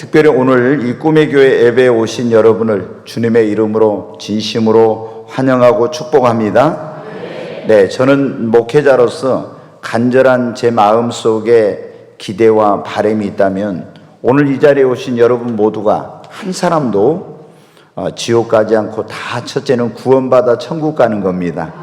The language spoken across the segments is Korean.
특별히 오늘 이 꿈의 교회 예배에 오신 여러분을 주님의 이름으로 진심으로 환영하고 축복합니다. 네, 저는 목회자로서 간절한 제 마음속에 기대와 바람이 있다면 오늘 이 자리에 오신 여러분 모두가 한 사람도 지옥 가지 않고 다 첫째는 구원받아 천국 가는 겁니다.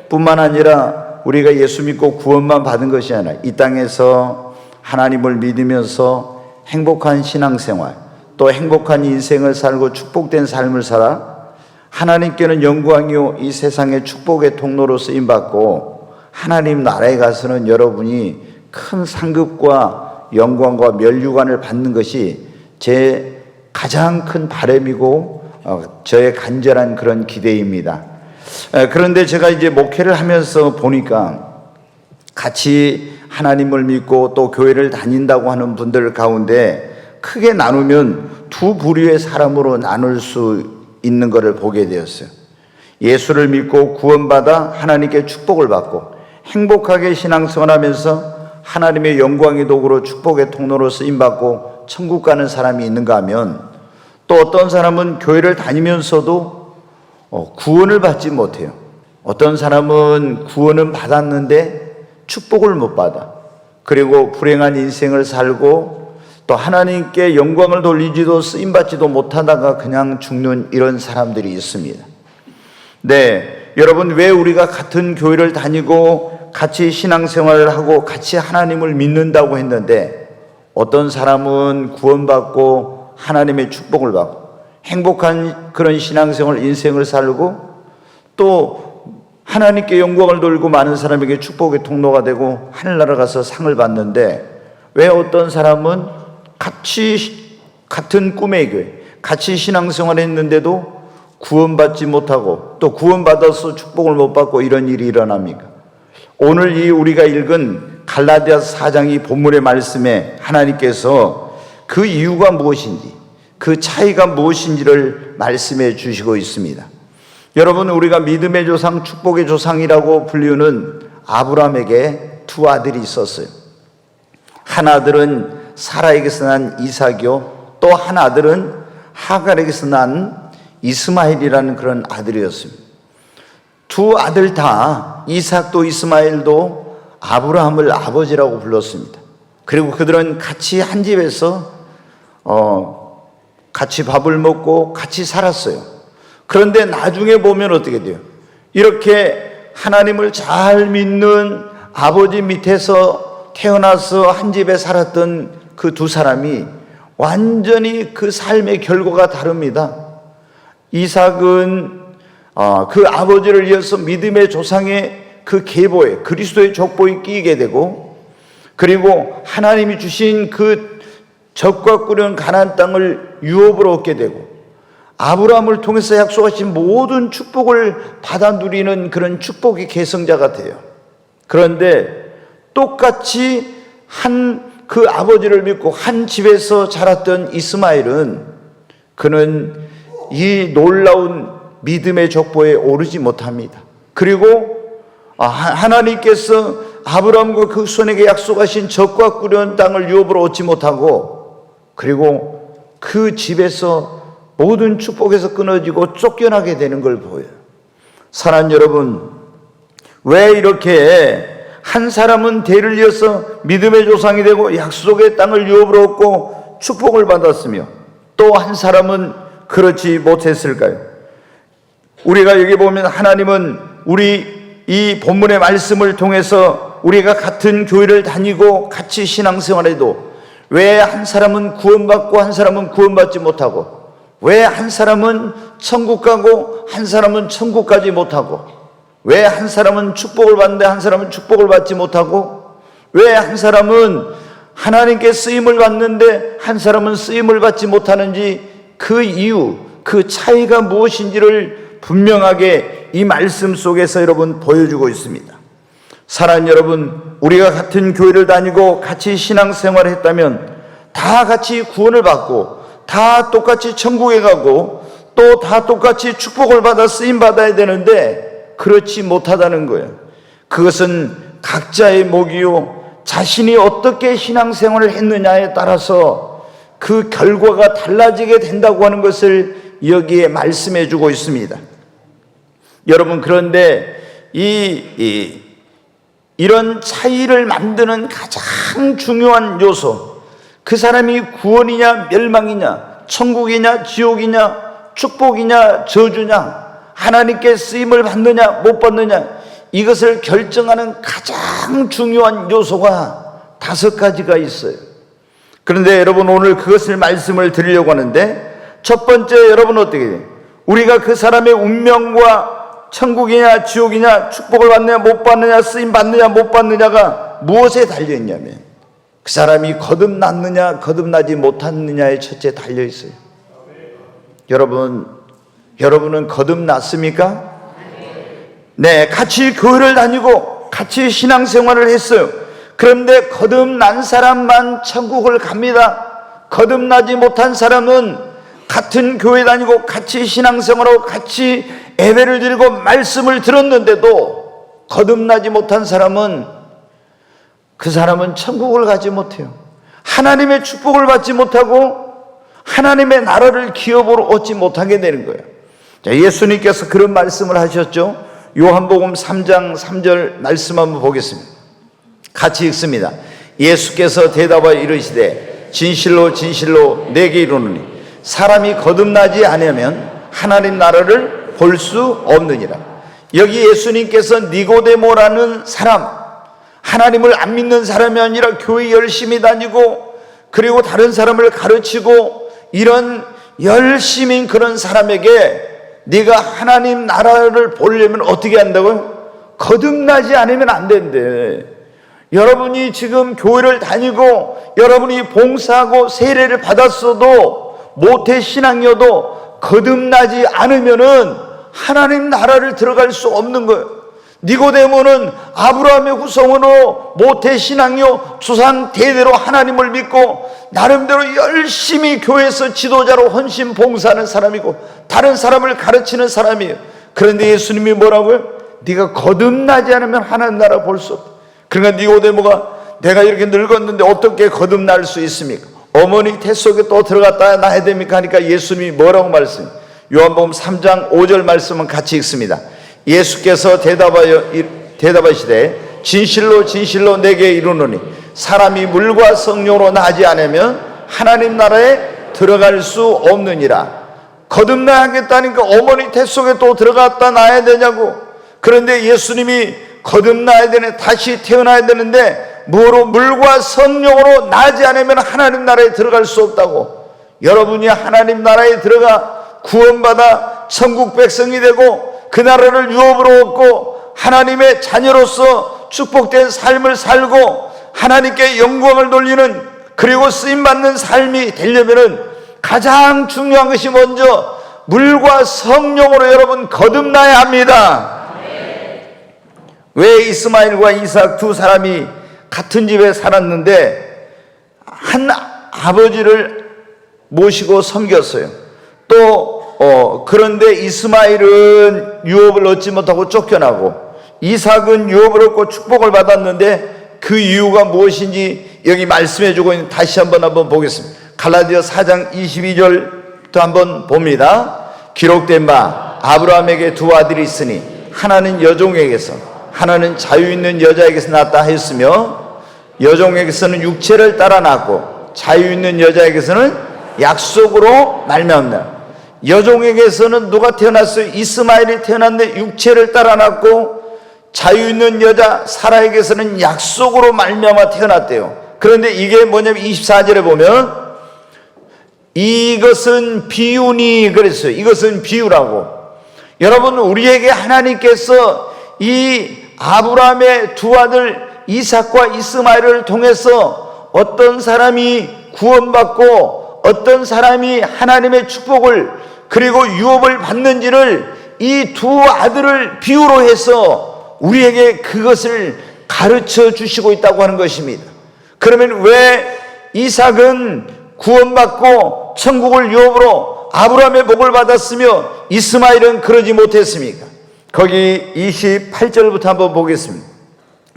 뿐만 아니라 우리가 예수 믿고 구원만 받은 것이 아니라 이 땅에서 하나님을 믿으면서 행복한 신앙생활, 또 행복한 인생을 살고 축복된 삶을 살아 하나님께는 영광이요 이 세상의 축복의 통로로 쓰임받고 하나님 나라에 가서는 여러분이 큰 상급과 영광과 면류관을 받는 것이 제 가장 큰 바람이고 저의 간절한 그런 기대입니다. 그런데 제가 이제 목회를 하면서 보니까 같이 하나님을 믿고 또 교회를 다닌다고 하는 분들 가운데 크게 나누면 두 부류의 사람으로 나눌 수 있는 것을 보게 되었어요. 예수를 믿고 구원받아 하나님께 축복을 받고 행복하게 신앙생활하면서 하나님의 영광의 도구로 축복의 통로로 쓰임받고 천국 가는 사람이 있는가 하면 또 어떤 사람은 교회를 다니면서도 구원을 받지 못해요. 어떤 사람은 구원은 받았는데 축복을 못 받아. 그리고 불행한 인생을 살고 또 하나님께 영광을 돌리지도 쓰임받지도 못하다가 그냥 죽는 이런 사람들이 있습니다. 네, 여러분, 왜 우리가 같은 교회를 다니고 같이 신앙생활을 하고 같이 하나님을 믿는다고 했는데 어떤 사람은 구원받고 하나님의 축복을 받고 행복한 그런 신앙생활 인생을 살고 또 하나님께 영광을 돌리고 많은 사람에게 축복의 통로가 되고 하늘나라 가서 상을 받는데 왜 어떤 사람은 같은 꿈의 교회 같이 신앙생활을 했는데도 구원받지 못하고 또 구원받아서 축복을 못 받고 이런 일이 일어납니까? 오늘 이 우리가 읽은 갈라디아서 4장 이 본문의 말씀에 하나님께서 그 이유가 무엇인지 그 차이가 무엇인지를 말씀해 주시고 있습니다. 여러분, 우리가 믿음의 조상, 축복의 조상이라고 불리우는 아브라함에게 두 아들이 있었어요. 한 아들은 사라에게서 난 이삭이요, 또 한 아들은 하갈에게서 난 이스마엘이라는 그런 아들이었습니다. 두 아들 다 이삭도 이스마엘도 아브라함을 아버지라고 불렀습니다. 그리고 그들은 같이 한 집에서 같이 밥을 먹고 같이 살았어요. 그런데 나중에 보면 어떻게 돼요? 이렇게 하나님을 잘 믿는 아버지 밑에서 태어나서 한 집에 살았던 그 두 사람이 완전히 그 삶의 결과가 다릅니다. 이삭은 그 아버지를 이어서 믿음의 조상의 그 계보에 그리스도의 족보에 끼게 되고 그리고 하나님이 주신 그 적과 꿀은 가나안 땅을 유업으로 얻게 되고 아브라함을 통해서 약속하신 모든 축복을 받아 누리는 그런 축복의 계승자가 돼요. 그런데 똑같이 그 아버지를 믿고 한 집에서 자랐던 이스마엘은 그는 이 놀라운 믿음의 족보에 오르지 못합니다. 그리고 하나님께서 아브라함과 그 손에게 약속하신 적과 꿀은 땅을 유업으로 얻지 못하고 그리고 그 집에서 모든 축복에서 끊어지고 쫓겨나게 되는 걸 보여요. 사랑하는 여러분, 왜 이렇게 한 사람은 대를 이어서 믿음의 조상이 되고 약속의 땅을 유업으로 얻고 축복을 받았으며 또 한 사람은 그렇지 못했을까요? 우리가 여기 보면 하나님은 우리 이 본문의 말씀을 통해서 우리가 같은 교회를 다니고 같이 신앙생활해도 왜 한 사람은 구원받고 한 사람은 구원받지 못하고 왜 한 사람은 천국 가고 한 사람은 천국 가지 못하고 왜 한 사람은 축복을 받는데 한 사람은 축복을 받지 못하고 왜 한 사람은 하나님께 쓰임을 받는데 한 사람은 쓰임을 받지 못하는지 그 이유, 그 차이가 무엇인지를 분명하게 이 말씀 속에서 여러분 보여주고 있습니다. 사랑하는 여러분, 우리가 같은 교회를 다니고 같이 신앙생활을 했다면 다 같이 구원을 받고 다 똑같이 천국에 가고 또 다 똑같이 축복을 받아 쓰임받아야 되는데 그렇지 못하다는 거예요. 그것은 각자의 목이요 자신이 어떻게 신앙생활을 했느냐에 따라서 그 결과가 달라지게 된다고 하는 것을 여기에 말씀해 주고 있습니다. 여러분, 그런데 이런 차이를 만드는 가장 중요한 요소, 그 사람이 구원이냐 멸망이냐, 천국이냐 지옥이냐, 축복이냐 저주냐, 하나님께 쓰임을 받느냐 못 받느냐, 이것을 결정하는 가장 중요한 요소가 5가지가 있어요. 그런데 여러분, 오늘 그것을 말씀을 드리려고 하는데, 첫 번째, 여러분 어떻게 돼요? 우리가 그 사람의 운명과 천국이냐 지옥이냐, 축복을 받느냐 못 받느냐, 쓰임 받느냐 못 받느냐가 무엇에 달려있냐면, 그 사람이 거듭났느냐 거듭나지 못했느냐에 첫째 달려있어요. 여러분은 거듭났습니까? 네, 같이 교회를 다니고 같이 신앙생활을 했어요. 그런데 거듭난 사람만 천국을 갑니다. 거듭나지 못한 사람은 같은 교회 다니고 같이 신앙생활하고 같이 예배를 드리고 말씀을 들었는데도 거듭나지 못한 사람은, 그 사람은 천국을 가지 못해요. 하나님의 축복을 받지 못하고 하나님의 나라를 기업으로 얻지 못하게 되는 거예요. 자, 예수님께서 그런 말씀을 하셨죠. 요한복음 3장 3절 말씀 한번 보겠습니다. 같이 읽습니다. 예수께서 대답하여 이르시되 진실로 진실로 내게 이르노니 사람이 거듭나지 않으면 하나님 나라를 볼 수 없느니라. 여기 예수님께서 니고데모라는 사람, 하나님을 안 믿는 사람이 아니라 교회 열심히 다니고 그리고 다른 사람을 가르치고 이런 열심인 그런 사람에게 네가 하나님 나라를 보려면 어떻게 한다고요? 거듭나지 않으면 안 된대. 여러분이 지금 교회를 다니고 여러분이 봉사하고 세례를 받았어도 모태 신앙이어도 거듭나지 않으면은 하나님 나라를 들어갈 수 없는 거예요. 니고데모는 아브라함의 후손으로 모태 신앙이요 조상 대대로 하나님을 믿고 나름대로 열심히 교회에서 지도자로 헌신 봉사하는 사람이고 다른 사람을 가르치는 사람이에요. 그런데 예수님이 뭐라고요? 네가 거듭나지 않으면 하나님 나라 볼 수 없다. 그러니까 니고데모가 내가 이렇게 늙었는데 어떻게 거듭날 수 있습니까? 어머니 태 속에 또 들어갔다 나야 됩니까? 하니까 예수님이 뭐라고 말씀해요? 요한복음 3장 5절 말씀은 같이 읽습니다. 예수께서 대답하시되 진실로 진실로 내게 이르노니 사람이 물과 성령으로 나지 않으면 하나님 나라에 들어갈 수 없느니라. 거듭나야 하겠다니까 어머니 태 속에 또 들어갔다 나야 되냐고. 그런데 예수님이 거듭나야 되네, 다시 태어나야 되는데 뭐로? 물과 성령으로 나지 않으면 하나님 나라에 들어갈 수 없다고. 여러분이 하나님 나라에 들어가 구원받아 천국 백성이 되고 그 나라를 유업으로 얻고 하나님의 자녀로서 축복된 삶을 살고 하나님께 영광을 돌리는, 그리고 쓰임받는 삶이 되려면은 가장 중요한 것이 먼저 물과 성령으로 여러분 거듭나야 합니다. 왜 이스마엘과 이삭 두 사람이 같은 집에 살았는데 한 아버지를 모시고 섬겼어요. 또 그런데 이스마엘은 유업을 얻지 못하고 쫓겨나고 이삭은 유업을 얻고 축복을 받았는데 그 이유가 무엇인지 여기 말씀해 주고 있는, 다시 한번 보겠습니다. 갈라디아 4장 22절부터 한번 봅니다. 기록된 바 아브라함에게 두 아들이 있으니 하나는 여종에게서 하나는 자유 있는 여자에게서 낳았다 하였으며 여종에게서는 육체를 따라 낳고 자유 있는 여자에게서는 약속으로 말미암나. 여종에게서는 누가 태어났어요? 이스마엘이 태어났는데 육체를 따라 낳고 자유 있는 여자 사라에게서는 약속으로 말미암아 태어났대요. 그런데 이게 뭐냐면 24절에 보면 이것은 비유니 그랬어요. 이것은 비유라고. 여러분, 우리에게 하나님께서 이 아브라함의 두 아들 이삭과 이스마엘을 통해서 어떤 사람이 구원받고 어떤 사람이 하나님의 축복을 그리고 유업을 받는지를 이 두 아들을 비유로 해서 우리에게 그것을 가르쳐 주시고 있다고 하는 것입니다. 그러면 왜 이삭은 구원받고 천국을 유업으로 아브라함의 복을 받았으며 이스마엘은 그러지 못했습니까? 거기 28절부터 한번 보겠습니다.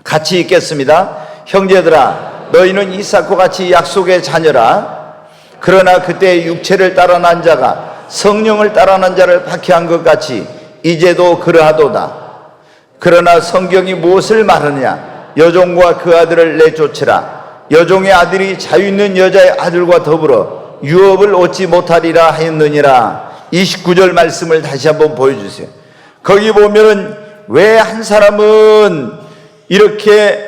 같이 읽겠습니다. 형제들아, 너희는 이삭과 같이 약속의 자녀라. 그러나 그때 육체를 따라 난 자가 성령을 따라 난 자를 박해한 것 같이 이제도 그러하도다. 그러나 성경이 무엇을 말하느냐? 여종과 그 아들을 내쫓으라. 여종의 아들이 자유 있는 여자의 아들과 더불어 유업을 얻지 못하리라 하였느니라. 29절 말씀을 다시 한번 보여주세요. 거기 보면은 왜 한 사람은 이렇게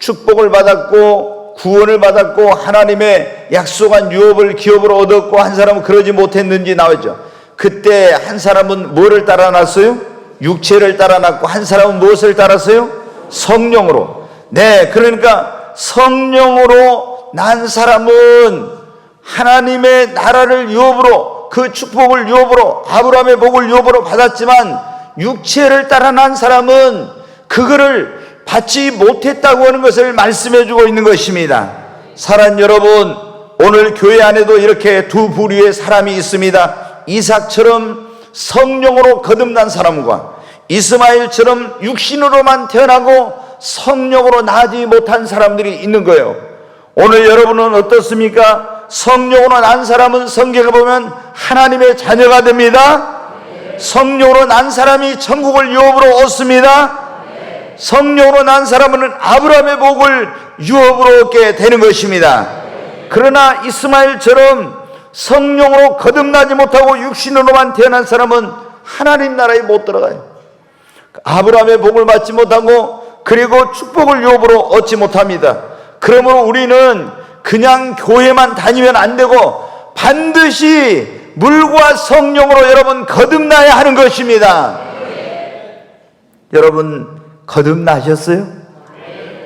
축복을 받았고 구원을 받았고 하나님의 약속한 유업을 기업으로 얻었고 한 사람은 그러지 못했는지 나오죠. 그때 한 사람은 뭐를 따라 났어요? 육체를 따라 났고 한 사람은 무엇을 따랐어요? 성령으로. 네, 그러니까 성령으로 난 사람은 하나님의 나라를 유업으로, 그 축복을 유업으로, 아브라함의 복을 유업으로 받았지만 육체를 따라 난 사람은 그거를 받지 못했다고 하는 것을 말씀해 주고 있는 것입니다. 사랑하는 여러분, 오늘 교회 안에도 이렇게 두 부류의 사람이 있습니다. 이삭처럼 성령으로 거듭난 사람과 이스마엘처럼 육신으로만 태어나고 성령으로 나지 못한 사람들이 있는 거예요. 오늘 여러분은 어떻습니까? 성령으로 난 사람은 성경에 보면 하나님의 자녀가 됩니다. 성령으로 난 사람이 천국을 유업으로 얻습니다. 성령으로 난 사람은 아브라함의 복을 유업으로 얻게 되는 것입니다. 그러나 이스마엘처럼 성령으로 거듭나지 못하고 육신으로만 태어난 사람은 하나님 나라에 못 들어가요. 아브라함의 복을 받지 못하고 그리고 축복을 유업으로 얻지 못합니다. 그러므로 우리는 그냥 교회만 다니면 안 되고 반드시 물과 성령으로 여러분 거듭나야 하는 것입니다. 여러분 거듭나셨어요?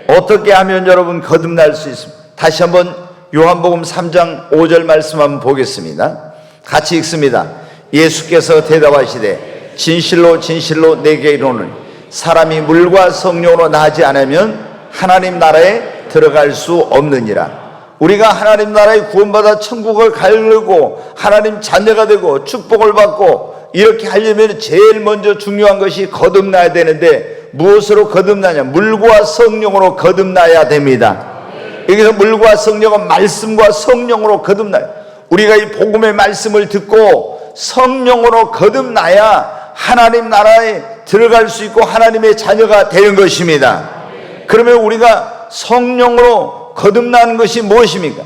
어떻게 하면 여러분 거듭날 수 있습니까? 다시 한번 요한복음 3장 5절 말씀 한번 보겠습니다. 같이 읽습니다. 예수께서 대답하시되 진실로 진실로 내게 이르노니 사람이 물과 성령으로 나지 않으면 하나님 나라에 들어갈 수 없느니라. 우리가 하나님 나라에 구원받아 천국을 가려고 하나님 자녀가 되고 축복을 받고 이렇게 하려면 제일 먼저 중요한 것이 거듭나야 되는데 무엇으로 거듭나냐? 물과 성령으로 거듭나야 됩니다. 여기서 물과 성령은 말씀과 성령으로 거듭나요. 우리가 이 복음의 말씀을 듣고 성령으로 거듭나야 하나님 나라에 들어갈 수 있고 하나님의 자녀가 되는 것입니다. 그러면 우리가 성령으로 거듭나는 것이 무엇입니까?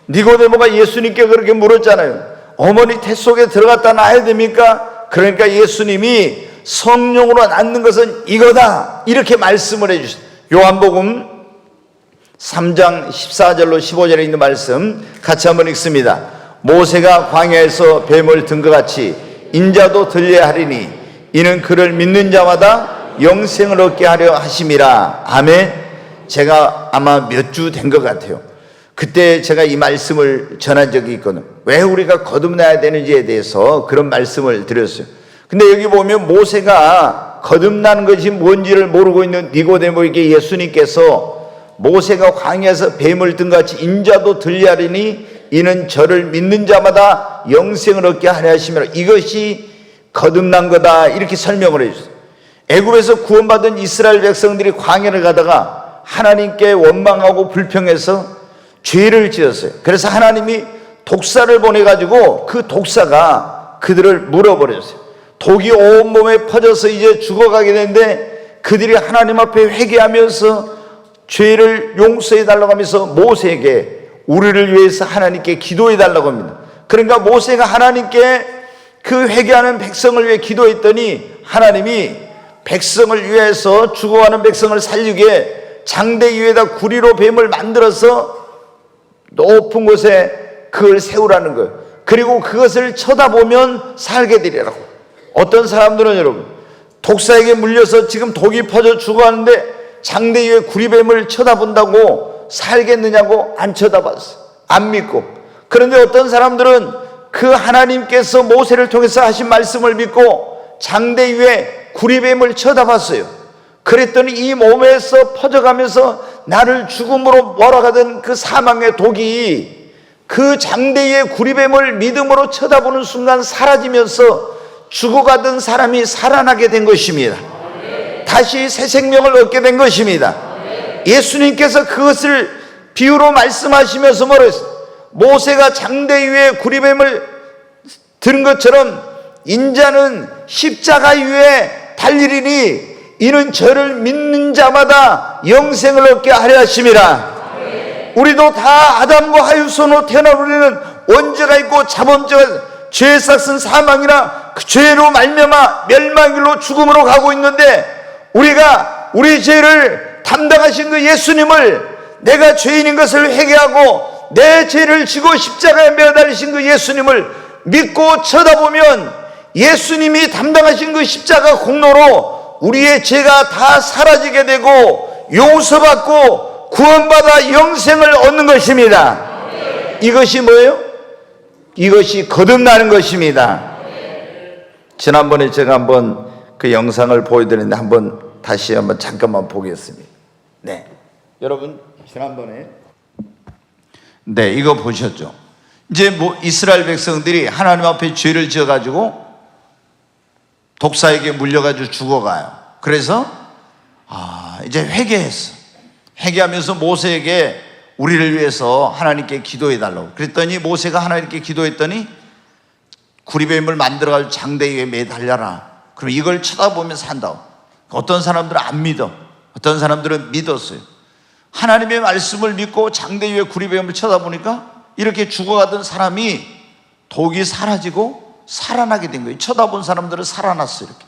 니고데모가 예수님께 그렇게 물었잖아요. 어머니 태 속에 들어갔다 나야 됩니까? 그러니까 예수님이 성령으로 낳는 것은 이거다 이렇게 말씀을 해주셨어요. 요한복음 3장 14절로 15절에 있는 말씀 같이 한번 읽습니다. 모세가 광야에서 뱀을 든 것 같이 인자도 들려야 하리니 이는 그를 믿는 자마다 영생을 얻게 하려 하심이라. 아멘. 제가 아마 몇 주 된 것 같아요. 그때 제가 이 말씀을 전한 적이 있거든요. 왜 우리가 거듭나야 되는지에 대해서 그런 말씀을 드렸어요. 근데 여기 보면 모세가 거듭나는 것이 뭔지를 모르고 있는 니고데모에게 예수님께서 모세가 광야에서 뱀을 든 같이 인자도 들려하리니 이는 저를 믿는 자마다 영생을 얻게 하려 하시며 이것이 거듭난 거다 이렇게 설명을 해주셨어요. 애굽에서 구원받은 이스라엘 백성들이 광야를 가다가 하나님께 원망하고 불평해서 죄를 지었어요. 그래서 하나님이 독사를 보내가지고 그 독사가 그들을 물어버렸어요. 독이 온몸에 퍼져서 이제 죽어가게 되는데 그들이 하나님 앞에 회개하면서 죄를 용서해 달라고 하면서 모세에게 우리를 위해서 하나님께 기도해 달라고 합니다. 그러니까 모세가 하나님께 그 회개하는 백성을 위해 기도했더니 하나님이 백성을 위해서 죽어가는 백성을 살리기에 장대 위에다 구리로 뱀을 만들어서 높은 곳에 그걸 세우라는 거예요. 그리고 그것을 쳐다보면 살게 되리라고. 어떤 사람들은 여러분 독사에게 물려서 지금 독이 퍼져 죽어가는데 장대 위에 구리뱀을 쳐다본다고 살겠느냐고 안 쳐다봤어요. 안 믿고. 그런데 어떤 사람들은 그 하나님께서 모세를 통해서 하신 말씀을 믿고 장대 위에 구리뱀을 쳐다봤어요. 그랬더니 이 몸에서 퍼져가면서 나를 죽음으로 몰아가던 그 사망의 독이 그 장대의 구리뱀을 믿음으로 쳐다보는 순간 사라지면서 죽어가던 사람이 살아나게 된 것입니다. 다시 새 생명을 얻게 된 것입니다. 예수님께서 그것을 비유로 말씀하시면서 뭐랬어요? 모세가 장대 위에 구리뱀을 들은 것처럼 인자는 십자가 위에 달리리니 이는 저를 믿는 자마다 영생을 얻게 하려 하심이라. 우리도 다 아담과 하유손으로 태어난 우리는 원죄가 있고 자범죄가 죄에 싹슨 사망이나 그 죄로 말미암아 멸망길로 죽음으로 가고 있는데, 우리가 우리 죄를 담당하신 그 예수님을, 내가 죄인인 것을 회개하고 내 죄를 지고 십자가에 매달리신 그 예수님을 믿고 쳐다보면 예수님이 담당하신 그 십자가 공로로 우리의 죄가 다 사라지게 되고 용서받고 구원받아 영생을 얻는 것입니다. 이것이 뭐예요? 이것이 거듭나는 것입니다. 지난번에 제가 한번 그 영상을 보여드렸는데 한번 다시 한번 잠깐만 보겠습니다. 네, 여러분 지난번에 이거 보셨죠? 이제 이스라엘 백성들이 하나님 앞에 죄를 지어가지고 독사에게 물려가지고 죽어가요. 그래서 이제 회개했어. 회개하면서 모세에게 우리를 위해서 하나님께 기도해달라고 그랬더니, 모세가 하나님께 기도했더니 구리뱀을 만들어가지고 장대 위에 매달려라. 그럼 이걸 쳐다보면서 한다고. 어떤 사람들은 안 믿어, 어떤 사람들은 믿었어요. 하나님의 말씀을 믿고 장대 위에 구리뱀을 쳐다보니까 이렇게 죽어가던 사람이 독이 사라지고 살아나게 된 거예요. 쳐다본 사람들은 살아났어요. 이렇게.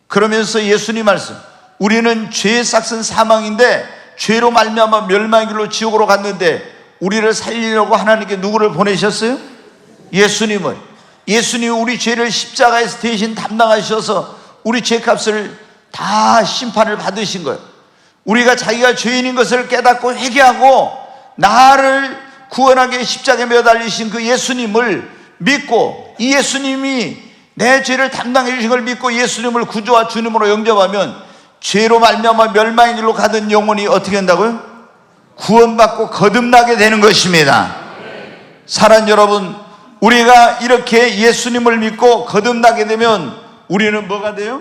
그러면서 예수님 말씀, 우리는 죄에 싹슨 사망인데 죄로 말미암아 멸망의 길로 지옥으로 갔는데 우리를 살리려고 하나님께 누구를 보내셨어요? 예수님을. 예수님이 우리 죄를 십자가에서 대신 담당하셔서 우리 죄값을 다 심판을 받으신 거예요. 우리가 자기가 죄인인 것을 깨닫고 회개하고 나를 구원하게 십자가에 매달리신 그 예수님을 믿고, 이 예수님이 내 죄를 담당해 주신 걸 믿고 예수님을 구주와 주님으로 영접하면 죄로 말미암아 멸망의 길로 가던 영혼이 어떻게 한다고요? 구원받고 거듭나게 되는 것입니다. 사랑하는 여러분, 우리가 이렇게 예수님을 믿고 거듭나게 되면 우리는 뭐가 돼요?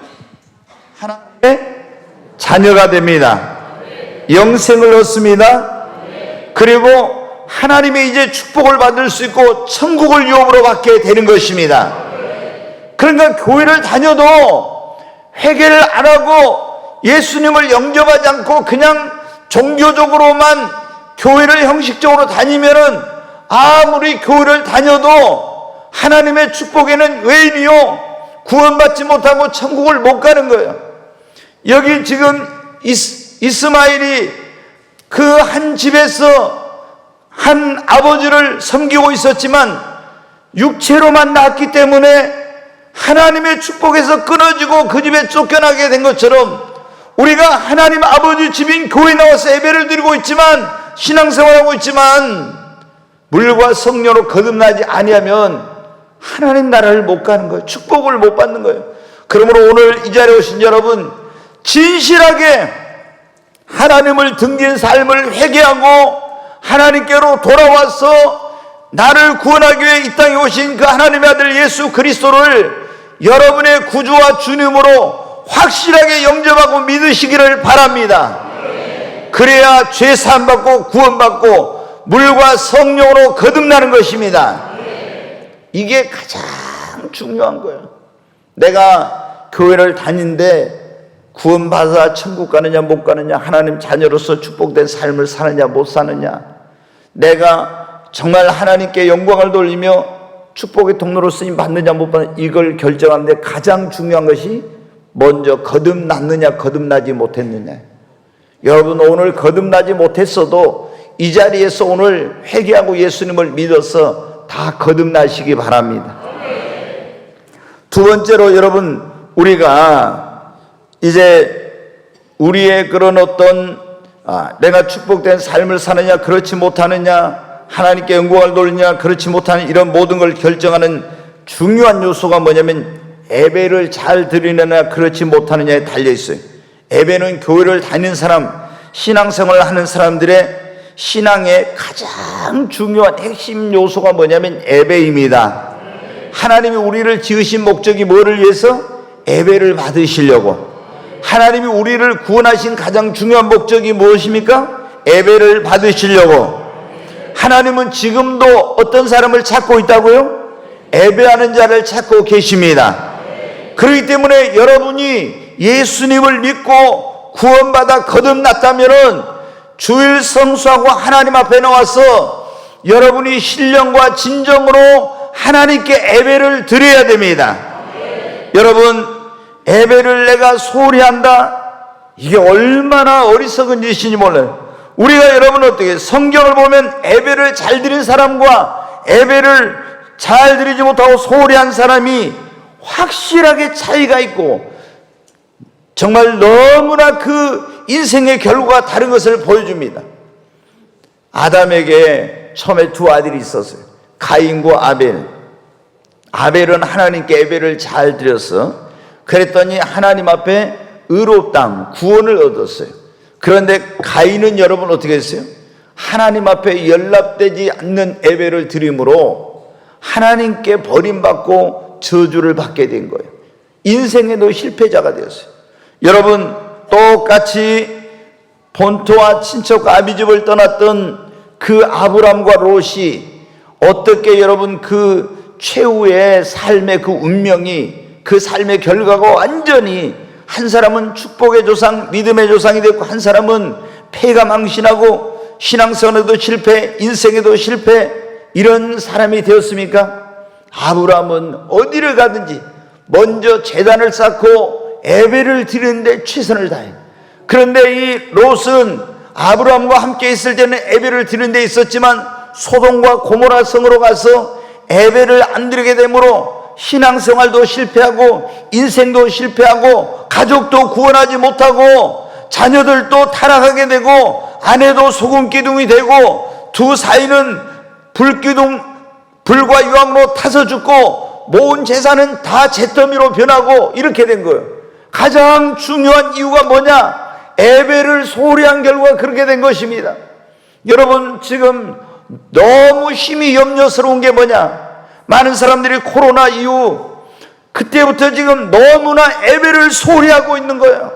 하나님의 자녀가 됩니다. 영생을 얻습니다. 그리고 하나님의 이제 축복을 받을 수 있고 천국을 유업으로 받게 되는 것입니다. 그러니까 교회를 다녀도 회개를 안 하고 예수님을 영접하지 않고 그냥 종교적으로만 교회를 형식적으로 다니면은 아무리 교회를 다녀도 하나님의 축복에는 외인이요 구원받지 못하고 천국을 못 가는 거예요. 여기 지금 이스마일이 그 한 집에서 한 아버지를 섬기고 있었지만 육체로만 낳았기 때문에 하나님의 축복에서 끊어지고 그 집에 쫓겨나게 된 것처럼, 우리가 하나님 아버지 집인 교회에 나와서 예배를 드리고 있지만 신앙생활하고 있지만 물과 성령으로 거듭나지 아니하면 하나님 나라를 못 가는 거예요. 축복을 못 받는 거예요. 그러므로 오늘 이 자리에 오신 여러분, 진실하게 하나님을 등진 삶을 회개하고 하나님께로 돌아와서 나를 구원하기 위해 이 땅에 오신 그 하나님의 아들 예수 그리스도를 여러분의 구주와 주님으로 확실하게 영접하고 믿으시기를 바랍니다. 그래야 죄 사함 받고 구원받고 물과 성령으로 거듭나는 것입니다. 이게 가장 중요한 거예요. 내가 교회를 다니는데 구원받아 천국 가느냐 못 가느냐, 하나님 자녀로서 축복된 삶을 사느냐 못 사느냐, 내가 정말 하나님께 영광을 돌리며 축복의 통로로 쓰임 받느냐 못 받느냐, 이걸 결정하는데 가장 중요한 것이 먼저 거듭났느냐 거듭나지 못했느냐. 여러분, 오늘 거듭나지 못했어도 이 자리에서 오늘 회개하고 예수님을 믿어서 다 거듭나시기 바랍니다. 두 번째로 여러분, 우리가 이제 우리의 그런 어떤 내가 축복된 삶을 사느냐 그렇지 못하느냐, 하나님께 영광을 돌리냐 그렇지 못하는 이런 모든 걸 결정하는 중요한 요소가 뭐냐면 예배를 잘 드리느냐 그렇지 못하느냐에 달려 있어요. 예배는 교회를 다니는 사람, 신앙생활을 하는 사람들의 신앙의 가장 중요한 핵심 요소가 뭐냐면 예배입니다. 하나님이 우리를 지으신 목적이 뭐를 위해서? 예배를 받으시려고. 하나님이 우리를 구원하신 가장 중요한 목적이 무엇입니까? 예배를 받으시려고. 하나님은 지금도 어떤 사람을 찾고 있다고요? 예배하는 자를 찾고 계십니다. 그렇기 때문에 여러분이 예수님을 믿고 구원받아 거듭났다면은 주일 성수하고 하나님 앞에 나와서 여러분이 신령과 진정으로 하나님께 예배를 드려야 됩니다. 여러분, 예배를 내가 소홀히 한다? 이게 얼마나 어리석은 짓인지 몰라요. 우리가 여러분 어떻게 성경을 보면 예배를 잘 드린 사람과 예배를 잘 드리지 못하고 소홀히 한 사람이 확실하게 차이가 있고 정말 너무나 그 인생의 결과가 다른 것을 보여줍니다. 아담에게 처음에 두 아들이 있었어요. 가인과 아벨. 아벨은 하나님께 예배를 잘 드렸어. 그랬더니 하나님 앞에 의롭다함, 구원을 얻었어요. 그런데 가인은 여러분 어떻게 했어요? 하나님 앞에 연락되지 않는 예배를 드림으로 하나님께 버림받고 저주를 받게 된 거예요. 인생에도 실패자가 되었어요. 여러분, 똑같이 본토와 친척과 아비집을 떠났던 그 아브람과 롯이 어떻게 여러분 그 최후의 삶의 그 운명이, 그 삶의 결과가 완전히 한 사람은 축복의 조상, 믿음의 조상이 됐고 한 사람은 폐가 망신하고 신앙생활에도 실패, 인생에도 실패, 이런 사람이 되었습니까? 아브람은 어디를 가든지 먼저 제단을 쌓고 예배를 드리는데 최선을 다해요. 그런데 이 롯은 아브람과 함께 있을 때는 예배를 드리는 데 있었지만 소돔과 고모라 성으로 가서 예배를 안 드리게 되므로 신앙생활도 실패하고 인생도 실패하고 가족도 구원하지 못하고 자녀들도 타락하게 되고 아내도 소금기둥이 되고 두 사이는 불과 유황으로 타서 죽고 모은 재산은 다 잿더미로 변하고 이렇게 된 거예요. 가장 중요한 이유가 뭐냐? 예배를 소홀히 한 결과 그렇게 된 것입니다. 여러분, 지금 너무 힘이 염려스러운 게 뭐냐? 많은 사람들이 코로나 이후 그때부터 지금 너무나 예배를 소홀히 하고 있는 거예요.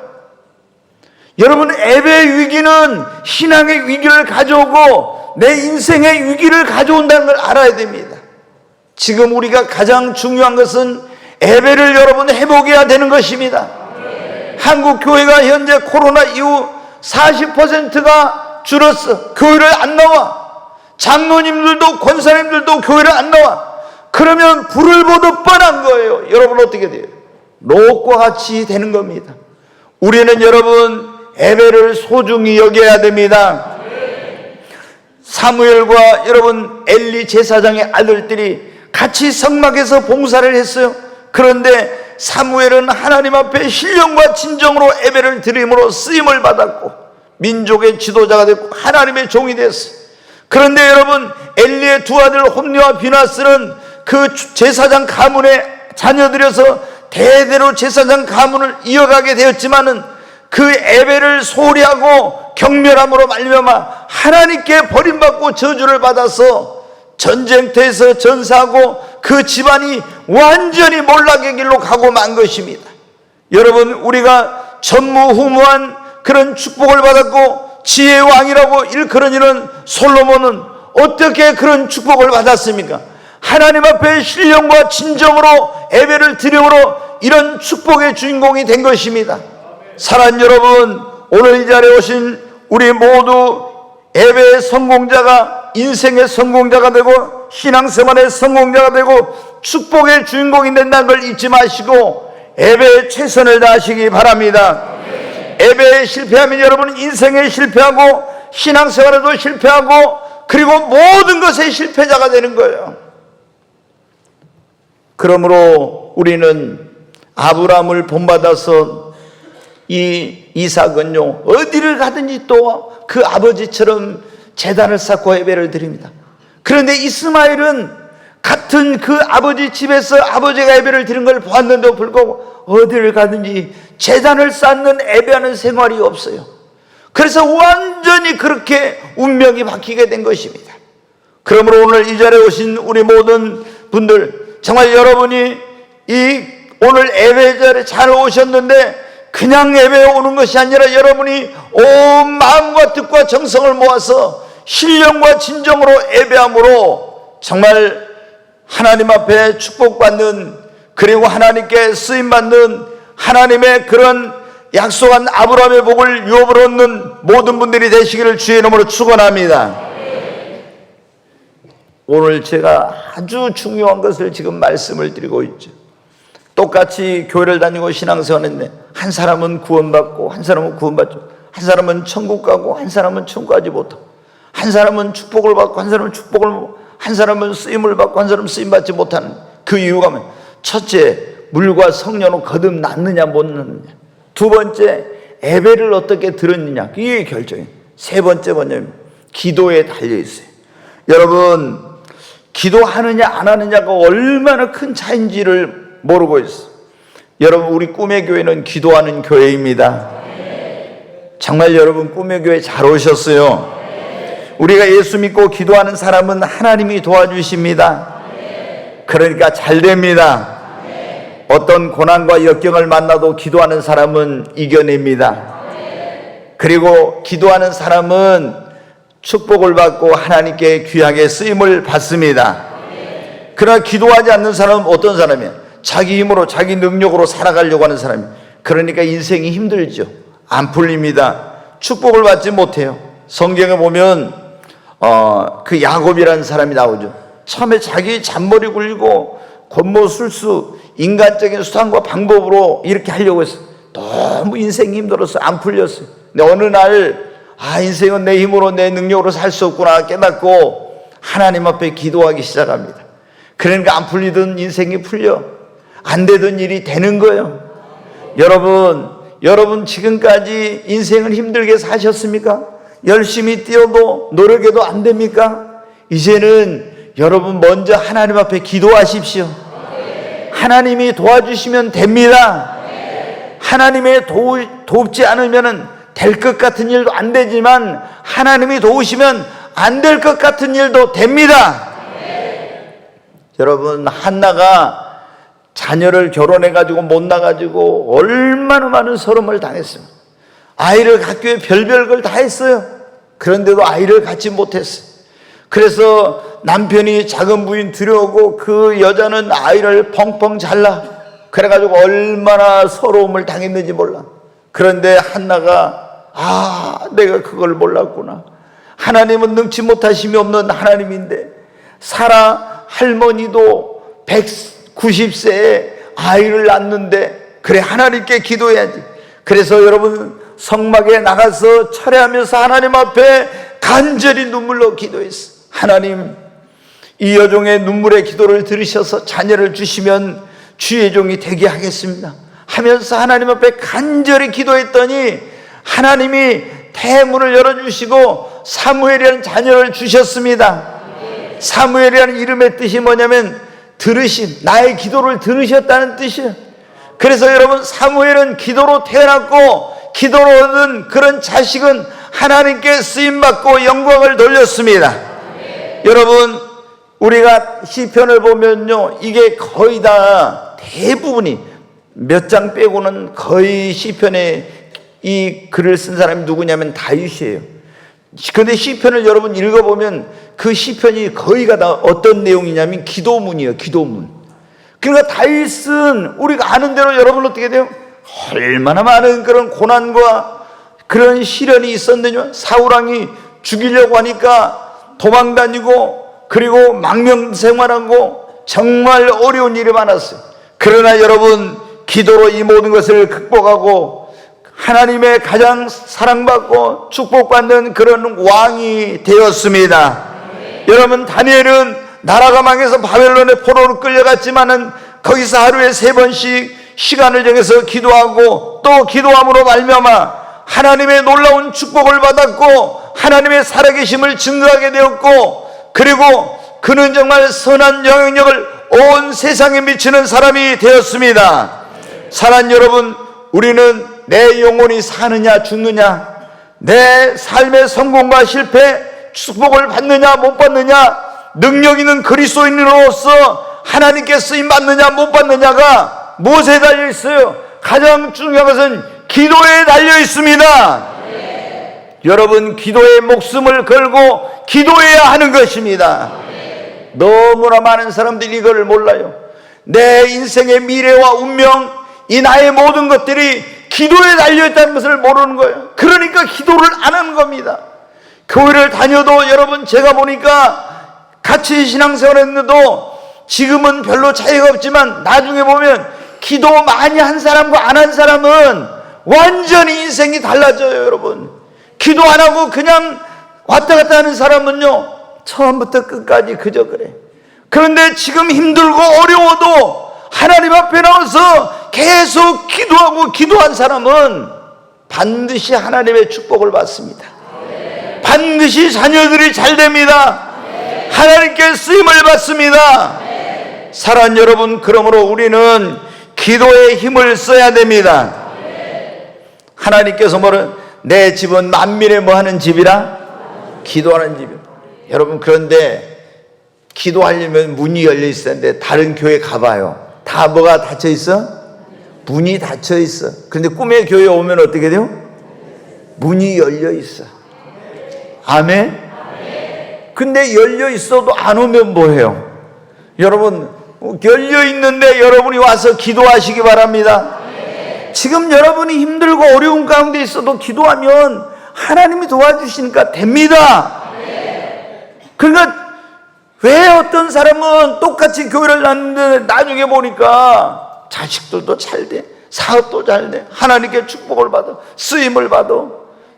여러분, 예배 위기는 신앙의 위기를 가져오고 내 인생의 위기를 가져온다는 걸 알아야 됩니다. 지금 우리가 가장 중요한 것은 예배를 여러분 회복해야 되는 것입니다. 한국 교회가 현재 코로나 이후 40%가 줄었어. 교회를 안 나와. 장로님들도 권사님들도 교회를 안 나와. 그러면 불을 보듯 뻔한 거예요. 여러분 어떻게 돼요? 롯과 같이 되는 겁니다. 우리는 여러분 예배를 소중히 여겨야 됩니다. 사무엘과 여러분 엘리 제사장의 아들들이 같이 성막에서 봉사를 했어요. 그런데 사무엘은 하나님 앞에 신령과 진정으로 예배를 드림으로 쓰임을 받았고 민족의 지도자가 됐고 하나님의 종이 됐어요. 그런데 여러분 엘리의 두 아들 홈리와 비나스는 그 제사장 가문의 자녀들여서 대대로 제사장 가문을 이어가게 되었지만은 그 예배를 소홀히 하고 경멸함으로 말미암아 하나님께 버림받고 저주를 받아서 전쟁터에서 전사하고 그 집안이 완전히 몰락의 길로 가고 만 것입니다. 여러분, 우리가 전무후무한 그런 축복을 받았고 지혜의 왕이라고 일컬어지는 솔로몬은 어떻게 그런 축복을 받았습니까? 하나님 앞에 신령과 진정으로 예배를 드림으로 이런 축복의 주인공이 된 것입니다. 사랑하는 여러분, 오늘 이 자리에 오신 우리 모두 예배의 성공자가, 인생의 성공자가 되고 신앙생활의 성공자가 되고 축복의 주인공이 된다는 걸 잊지 마시고 예배에 최선을 다하시기 바랍니다. 예배에 실패하면 여러분은 인생에 실패하고 신앙생활에도 실패하고 그리고 모든 것에 실패자가 되는 거예요. 그러므로 우리는 아브라함을 본받아서 이 이삭은요 어디를 가든지 또 그 아버지처럼 제단을 쌓고 예배를 드립니다. 그런데 이스마엘은 같은 그 아버지 집에서 아버지가 예배를 드린 걸 보았는데도 불구하고 어디를 가든지 제단을 쌓는 예배하는 생활이 없어요. 그래서 완전히 그렇게 운명이 바뀌게 된 것입니다. 그러므로 오늘 이 자리에 오신 우리 모든 분들, 정말 여러분이 이 오늘 예배 자리에 잘 오셨는데 그냥 예배에 오는 것이 아니라 여러분이 온 마음과 뜻과 정성을 모아서 신령과 진정으로 예배함으로 정말 하나님 앞에 축복받는, 그리고 하나님께 쓰임받는 하나님의 그런 약속한 아브라함의 복을 유업으로 얻는 모든 분들이 되시기를 주의 이름으로 축원합니다. 오늘 제가 아주 중요한 것을 지금 말씀을 드리고 있죠. 똑같이 교회를 다니고 신앙생활했는데 한 사람은 구원받고 한 사람은 구원받죠. 한 사람은 천국 가고 한 사람은 천국 가지 못하고, 한 사람은 축복을 받고 한 사람은 축복을 받고, 한 사람은 쓰임을 받고 한 사람은 쓰임 받지 못하는 그 이유가 뭐냐? 첫째, 물과 성령으로 거듭 났느냐 못 났느냐. 두 번째, 예배를 어떻게 들었느냐, 이게 결정이에요. 세 번째 뭐냐면 기도에 달려 있어요. 여러분, 기도하느냐 안 하느냐가 얼마나 큰 차이인지를 모르고 있어요. 여러분, 우리 꿈의 교회는 기도하는 교회입니다. 정말 여러분, 꿈의 교회 잘 오셨어요. 우리가 예수 믿고 기도하는 사람은 하나님이 도와주십니다. 그러니까 잘 됩니다. 어떤 고난과 역경을 만나도 기도하는 사람은 이겨냅니다. 그리고 기도하는 사람은 축복을 받고 하나님께 귀하게 쓰임을 받습니다. 그러나 기도하지 않는 사람은 어떤 사람이야? 자기 힘으로 자기 능력으로 살아가려고 하는 사람이에요. 그러니까 인생이 힘들죠. 안 풀립니다. 축복을 받지 못해요. 성경에 보면 그 야곱이라는 사람이 나오죠. 처음에 자기 잔머리 굴리고 권모술수, 인간적인 수단과 방법으로 이렇게 하려고 했어요. 너무 인생이 힘들어서 안 풀렸어요. 근데 어느 날 인생은 내 힘으로 내 능력으로 살 수 없구나 깨닫고 하나님 앞에 기도하기 시작합니다. 그러니까 안 풀리던 인생이 풀려, 안 되던 일이 되는 거예요. 여러분 지금까지 인생을 힘들게 사셨습니까? 열심히 뛰어도 노력해도 안 됩니까? 이제는 여러분 먼저 하나님 앞에 기도하십시오. 하나님이 도와주시면 됩니다. 하나님이 돕지 않으면 될 것 같은 일도 안 되지만 하나님이 도우시면 안 될 것 같은 일도 됩니다. 여러분, 한나가 자녀를 결혼해가지고 못 낳아가지고 얼마나 많은 서름을 당했습니다. 아이를 갖기 위해 별별 걸 다 했어요. 그런데도 아이를 갖지 못했어요. 그래서 남편이 작은 부인 들여오고 그 여자는 아이를 펑펑 잘라. 그래가지고 얼마나 서러움을 당했는지 몰라. 그런데 한나가 내가 그걸 몰랐구나. 하나님은 능치 못하심이 없는 하나님인데 사라 할머니도 190세에 아이를 낳는데 그래 하나님께 기도해야지. 그래서 여러분 성막에 나가서 철회하면서 하나님 앞에 간절히 눈물로 기도했어. 하나님, 이 여종의 눈물의 기도를 들으셔서 자녀를 주시면 주의 종이 되게 하겠습니다 하면서 하나님 앞에 간절히 기도했더니 하나님이 대문을 열어주시고 사무엘이라는 자녀를 주셨습니다. 사무엘이라는 이름의 뜻이 뭐냐면 들으심, 나의 기도를 들으셨다는 뜻이에요. 그래서 여러분, 사무엘은 기도로 태어났고 기도로 얻은 그런 자식은 하나님께 쓰임받고 영광을 돌렸습니다. 여러분, 우리가 시편을 보면요, 이게 거의 다 대부분이 몇 장 빼고는 거의 시편에 이 글을 쓴 사람이 누구냐면 다윗이에요. 그런데 시편을 여러분 읽어보면 그 시편이 거의가 다 어떤 내용이냐면 기도문이에요. 기도문. 그러니까 다윗은 우리가 아는 대로 여러분 어떻게 돼요? 얼마나 많은 그런 고난과 그런 시련이 있었느냐. 사울왕이 죽이려고 하니까 도망다니고 그리고 망명생활하고 정말 어려운 일이 많았어요. 그러나 여러분, 기도로 이 모든 것을 극복하고 하나님의 가장 사랑받고 축복받는 그런 왕이 되었습니다. 여러분, 다니엘은 나라가 망해서 바벨론의 포로로 끌려갔지만은 거기서 하루에 3번씩 시간을 정해서 기도하고 또 기도함으로 말미암아 하나님의 놀라운 축복을 받았고 하나님의 살아계심을 증거하게 되었고, 그리고 그는 정말 선한 영향력을 온 세상에 미치는 사람이 되었습니다. 사랑하는 여러분, 우리는 내 영혼이 사느냐 죽느냐, 내 삶의 성공과 실패, 축복을 받느냐 못 받느냐, 능력 있는 그리스도인으로서 하나님께 쓰임 받느냐 못 받느냐가 무엇에 달려 있어요? 가장 중요한 것은 기도에 달려 있습니다. 여러분 기도에 목숨을 걸고 기도해야 하는 것입니다. 너무나 많은 사람들이 이걸 몰라요. 내 인생의 미래와 운명, 이 나의 모든 것들이 기도에 달려있다는 것을 모르는 거예요. 그러니까 기도를 안 하는 겁니다. 교회를 다녀도 여러분 제가 보니까 같이 신앙생활 했는데도 지금은 별로 차이가 없지만 나중에 보면 기도 많이 한 사람과 안 한 사람은 완전히 인생이 달라져요. 여러분 기도 안 하고 그냥 왔다 갔다 하는 사람은요 처음부터 끝까지 그저 그래. 그런데 지금 힘들고 어려워도 하나님 앞에 나와서 계속 기도하고 기도한 사람은 반드시 하나님의 축복을 받습니다. 반드시 자녀들이 잘 됩니다. 하나님께 쓰임을 받습니다. 사랑하는 여러분, 그러므로 우리는 기도에 힘을 써야 됩니다. 하나님께서 뭐를 내 집은 만민의 뭐 하는 집이라? 기도하는 집이요. 여러분 그런데 기도하려면 문이 열려 있어야 되는데 다른 교회 가봐요. 다 뭐가 닫혀 있어? 문이 닫혀 있어. 그런데 꿈의 교회에 오면 어떻게 돼요? 문이 열려 있어. 아멘? 근데 열려 있어도 안 오면 뭐해요? 여러분 열려 있는데 여러분이 와서 기도하시기 바랍니다. 지금 여러분이 힘들고 어려운 가운데 있어도 기도하면 하나님이 도와주시니까 됩니다. 그러니까 왜 어떤 사람은 똑같이 교회를 나왔는데 나중에 보니까 자식들도 잘 돼, 사업도 잘 돼, 하나님께 축복을 받아, 쓰임을 받아.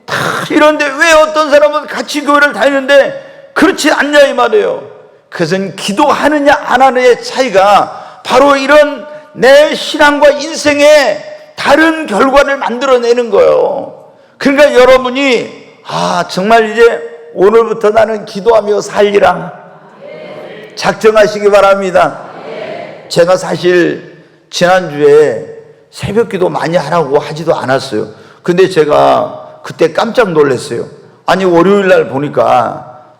다 이런데 왜 어떤 사람은 같이 교회를 다니는데 그렇지 않냐 이 말이에요. 그것은 기도하느냐 안 하느냐의 차이가 바로 이런 내 신앙과 인생에 다른 결과를 만들어내는 거예요. 그러니까 여러분이 정말 이제 오늘부터 나는 기도하며 살리라 작정하시기 바랍니다. 제가 사실 지난주에 새벽 기도 많이 하라고 하지도 않았어요. 근데 제가 그때 깜짝 놀랐어요. 아니 월요일 날 보니까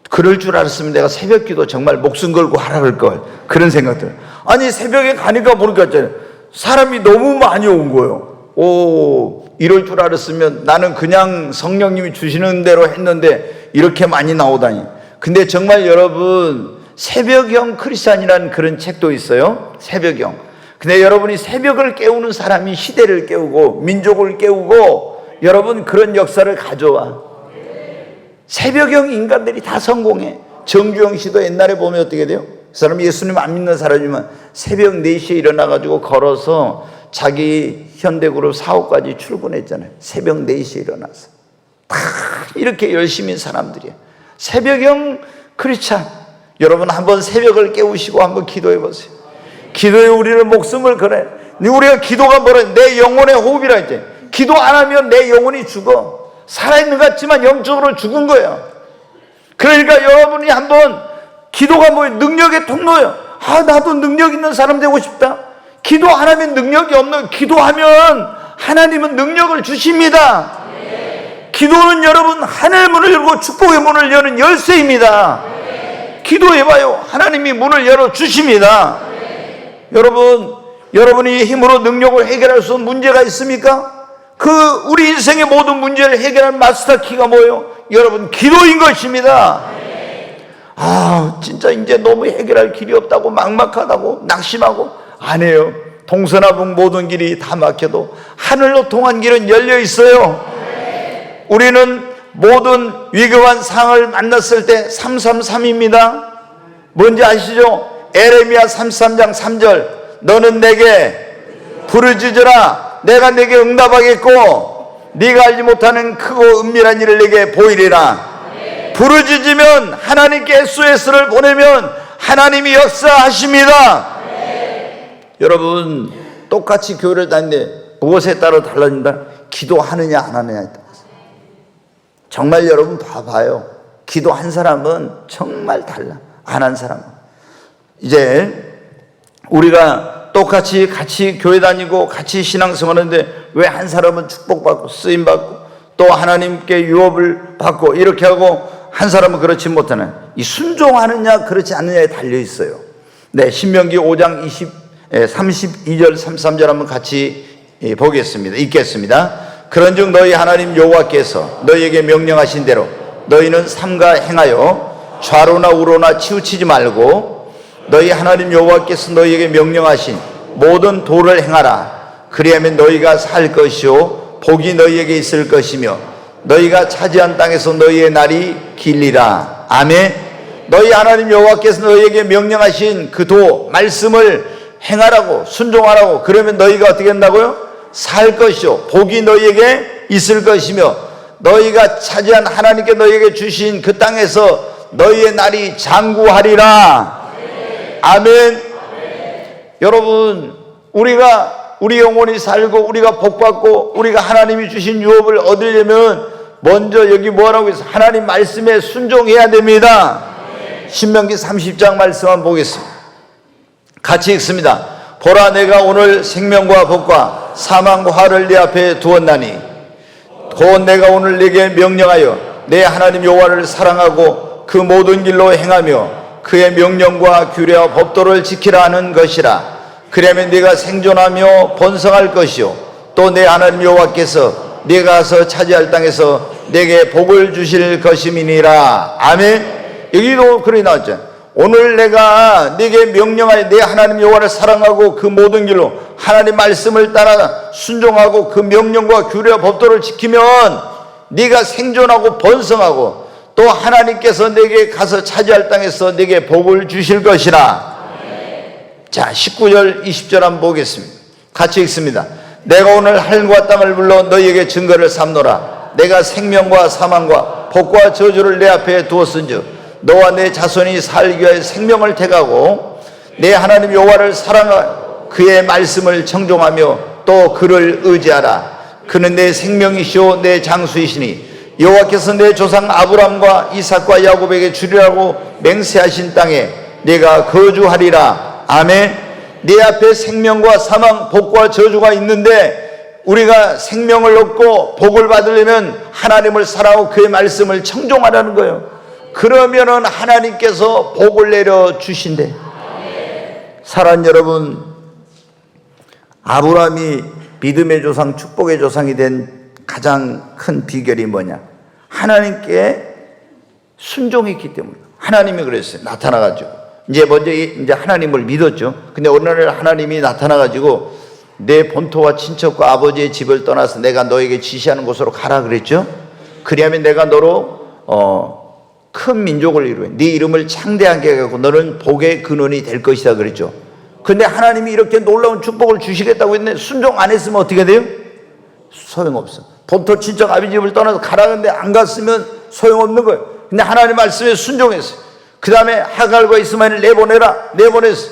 그럴 줄 알았으면 내가 새벽 기도 정말 목숨 걸고 하라 그럴 걸, 그런 생각들. 아니 새벽에 가니까 보니까 사람이 너무 많이 온 거예요. 이럴 줄 알았으면 나는 그냥 성령님이 주시는 대로 했는데 이렇게 많이 나오다니. 근데 정말 여러분 새벽형 크리스찬이라는 그런 책도 있어요. 새벽형. 근데 여러분이 새벽을 깨우는 사람이 시대를 깨우고 민족을 깨우고 여러분 그런 역사를 가져와. 새벽형 인간들이 다 성공해. 정주영 씨도 옛날에 보면 어떻게 돼요? 그 사람이 예수님 안 믿는 사람이지만 새벽 4시에 일어나가지고 걸어서 자기 현대그룹 사업까지 출근했잖아요. 새벽 4시에 일어나서. 다 이렇게 열심히 사람들이에요. 새벽형 크리스찬. 여러분 한번 새벽을 깨우시고 한번 기도해 보세요. 기도에 우리는 목숨을 걸어요. 우리가 기도가 뭐래? 내 영혼의 호흡이라 했지. 기도 안 하면 내 영혼이 죽어. 살아있는 것 같지만 영적으로 죽은 거예요. 그러니까 여러분이 한번 기도가 뭐예요? 능력의 통로예요. 나도 능력 있는 사람 되고 싶다. 기도 안 하면 능력이 없는, 기도하면 하나님은 능력을 주십니다. 기도는 여러분 하늘 문을 열고 축복의 문을 여는 열쇠입니다. 기도해봐요. 하나님이 문을 열어주십니다. 여러분, 여러분이 힘으로 능력을 해결할 수 없는 문제가 있습니까? 우리 인생의 모든 문제를 해결할 마스터 키가 뭐예요? 여러분, 기도인 것입니다. 진짜 이제 너무 해결할 길이 없다고 막막하다고 낙심하고 안 해요. 동서남북 모든 길이 다 막혀도 하늘로 통한 길은 열려 있어요. 우리는 모든 위급한 상황을 만났을 때 333입니다. 뭔지 아시죠? 에레미야 33장 3절. 너는 내게 부르짖으라. 내가 내게 응답하겠고 네가 알지 못하는 크고 은밀한 일을 내게 보이리라. 부르짖으면 하나님께 SOS를 보내면 하나님이 역사하십니다. 여러분 똑같이 교회를 다니는데 무엇에 따라 달라진다? 기도하느냐 안 하느냐에 따라서. 정말 여러분 봐봐요. 기도한 사람은 정말 달라. 안 한 사람은. 이제 우리가 똑같이 같이 교회 다니고 같이 신앙생활하는데 왜 한 사람은 축복받고 쓰임받고 또 하나님께 유업을 받고 이렇게 하고 한 사람은 그렇지 못하는, 이 순종하느냐 그렇지 않느냐에 달려 있어요. 네, 신명기 5장 32절 33절 한번 같이 보겠습니다. 읽겠습니다. 그런즉 너희 하나님 여호와께서 너희에게 명령하신 대로 너희는 삼가 행하여 좌로나 우로나 치우치지 말고 너희 하나님 여호와께서 너희에게 명령하신 모든 도를 행하라. 그리하면 너희가 살 것이요 복이 너희에게 있을 것이며 너희가 차지한 땅에서 너희의 날이 길리라. 아멘. 너희 하나님 여호와께서 너희에게 명령하신 그 도 말씀을 행하라고, 순종하라고. 그러면 너희가 어떻게 한다고요? 살 것이요 복이 너희에게 있을 것이며 너희가 차지한 하나님께 너희에게 주신 그 땅에서 너희의 날이 장구하리라. 아멘. 여러분, 우리 영혼이 살고 우리가 복받고 우리가 하나님이 주신 유업을 얻으려면 먼저 여기 뭐라고 해서 하나님 말씀에 순종해야 됩니다. 신명기 30장 말씀 한번 보겠습니다. 같이 읽습니다. 보라, 내가 오늘 생명과 복과 사망과 화를 네 앞에 두었나니 곧 내가 오늘 네게 명령하여 내 하나님 여호와를 사랑하고 그 모든 길로 행하며 그의 명령과 규례와 법도를 지키라 하는 것이라. 그러면 네가 생존하며 번성할 것이요 또 내 하나님 여호와께서 네가 가서 차지할 땅에서 네게 복을 주실 것임이니라. 아멘. 여기도 그렇게 나왔죠. 오늘 내가 네게 명령하여 내 하나님 여호와를 사랑하고 그 모든 길로 하나님 말씀을 따라 순종하고 그 명령과 규례와 법도를 지키면 네가 생존하고 번성하고 또 하나님께서 네게 가서 차지할 땅에서 네게 복을 주실 것이라. 자, 19절 20절 한번 보겠습니다. 같이 읽습니다. 내가 오늘 하늘과 땅을 불러 너희에게 증거를 삼노라. 내가 생명과 사망과 복과 저주를 내 앞에 두었은즉 너와 내 자손이 살기 위하여 생명을 택하고 내 하나님 여호와를 사랑하여 그의 말씀을 청종하며 또 그를 의지하라. 그는 내 생명이시오 내 장수이시니 여호와께서 내 조상 아브람과 이삭과 야곱에게 주리라고 맹세하신 땅에 내가 거주하리라. 아멘. 네 앞에 생명과 사망, 복과 저주가 있는데 우리가 생명을 얻고 복을 받으려면 하나님을 사랑하고 그의 말씀을 청종하라는 거예요. 그러면은 하나님께서 복을 내려 주신대. 사랑하는 여러분, 아브라함이 믿음의 조상, 축복의 조상이 된 가장 큰 비결이 뭐냐? 하나님께 순종했기 때문에. 하나님이 그랬어요. 나타나가지고 이제 하나님을 믿었죠. 근데 어느 날 하나님이 나타나가지고 내 본토와 친척과 아버지의 집을 떠나서 내가 너에게 지시하는 곳으로 가라 그랬죠. 그리하면 내가 너로 큰 민족을 이루어 네 이름을 창대하게 해갖고 너는 복의 근원이 될 것이다 그랬죠. 근데 하나님이 이렇게 놀라운 축복을 주시겠다고 했는데 순종 안 했으면 어떻게 돼요? 소용없어. 본토 친척 아버지 집을 떠나서 가라는데 안 갔으면 소용없는 거예요. 근데 하나님 말씀에 순종했어요. 그 다음에 하갈과 이스마엘을 내보냈어.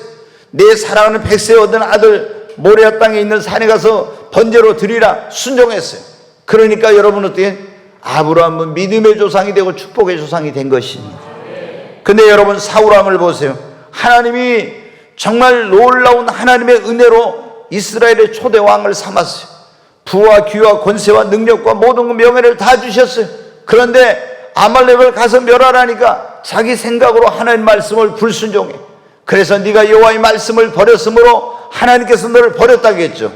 내 사랑하는 백세 얻은 아들 모리아 땅에 있는 산에 가서 번제로 드리라. 순종했어요. 그러니까 여러분 어떻게? 아브라함은 믿음의 조상이 되고 축복의 조상이 된 것입니다. 근데 여러분 사울왕을 보세요. 하나님이 정말 놀라운 하나님의 은혜로 이스라엘의 초대 왕을 삼았어요. 부와 귀와 권세와 능력과 모든 명예를 다 주셨어요. 그런데 아말렉을 가서 멸하라니까 자기 생각으로 하나님 말씀을 불순종해. 그래서 네가 여호와의 말씀을 버렸으므로 하나님께서 너를 버렸다고 했죠.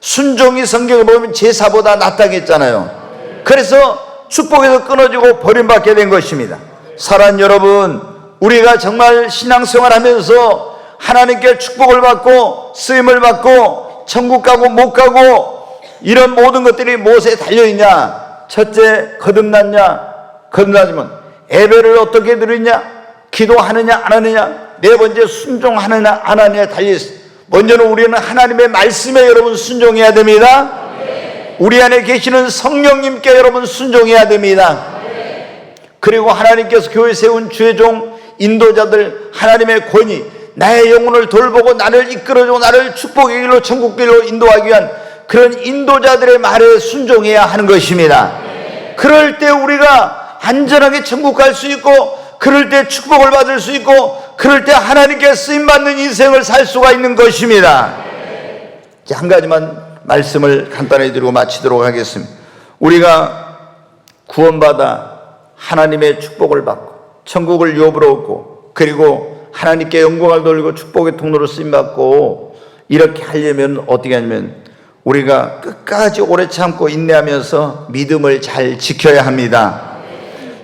순종이 성경을 보면 제사보다 낫다고 했잖아요. 그래서 축복에서 끊어지고 버림받게 된 것입니다. 사랑하는 여러분, 우리가 정말 신앙생활 하면서 하나님께 축복을 받고 쓰임을 받고 천국 가고 못 가고 이런 모든 것들이 무엇에 달려있냐? 첫째, 거듭나지면 예배를 어떻게 드리냐? 기도하느냐 안 하느냐? 네 번째, 순종하느냐 안 하느냐에 달려있어요. 먼저는 우리는 하나님의 말씀에 여러분 순종해야 됩니다. 우리 안에 계시는 성령님께 여러분 순종해야 됩니다. 그리고 하나님께서 교회 세운 주의종 인도자들, 하나님의 권위, 나의 영혼을 돌보고 나를 이끌어주고 나를 축복의 길로 천국 길로 인도하기 위한 그런 인도자들의 말에 순종해야 하는 것입니다. 그럴 때 우리가 안전하게 천국 갈 수 있고, 그럴 때 축복을 받을 수 있고, 그럴 때 하나님께 쓰임받는 인생을 살 수가 있는 것입니다. 한 가지만 말씀을 간단히 드리고 마치도록 하겠습니다. 우리가 구원받아 하나님의 축복을 받고 천국을 유업으로 얻고 그리고 하나님께 영광을 돌리고 축복의 통로로 쓰임받고 이렇게 하려면 어떻게 하냐면 우리가 끝까지 오래 참고 인내하면서 믿음을 잘 지켜야 합니다.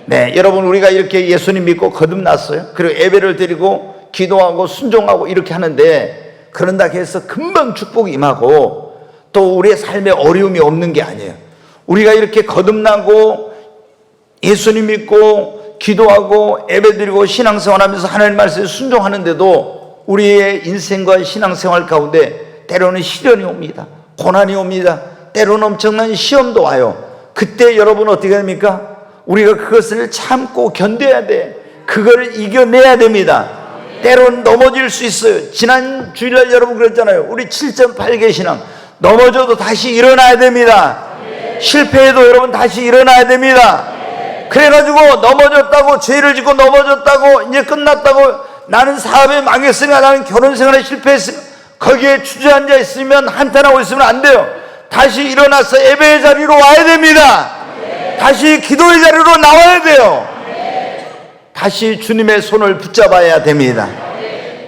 네, 여러분, 우리가 이렇게 예수님 믿고 거듭났어요. 그리고 예배를 드리고 기도하고 순종하고 이렇게 하는데, 그런다고 해서 금방 축복이 임하고 또 우리의 삶에 어려움이 없는 게 아니에요. 우리가 이렇게 거듭나고 예수님 믿고 기도하고 예배드리고 신앙생활하면서 하나님 말씀에 순종하는데도 우리의 인생과 신앙생활 가운데 때로는 시련이 옵니다. 고난이 옵니다. 때로는 엄청난 시험도 와요. 그때 여러분 어떻게 됩니까? 우리가 그것을 참고 견뎌야 돼. 그걸 이겨내야 됩니다. 때로는 넘어질 수 있어요. 지난 주일날 여러분 그랬잖아요. 우리 7.8개 신앙, 넘어져도 다시 일어나야 됩니다. 실패해도 여러분 다시 일어나야 됩니다. 그래가지고 넘어졌다고, 죄를 짓고 넘어졌다고, 이제 끝났다고, 나는 사업에 망했으니까, 나는 결혼생활에 실패했으니까, 거기에 주저앉아 있으면, 한탄하고 있으면 안 돼요. 다시 일어나서 예배의 자리로 와야 됩니다. 다시 기도의 자리로 나와야 돼요. 다시 주님의 손을 붙잡아야 됩니다.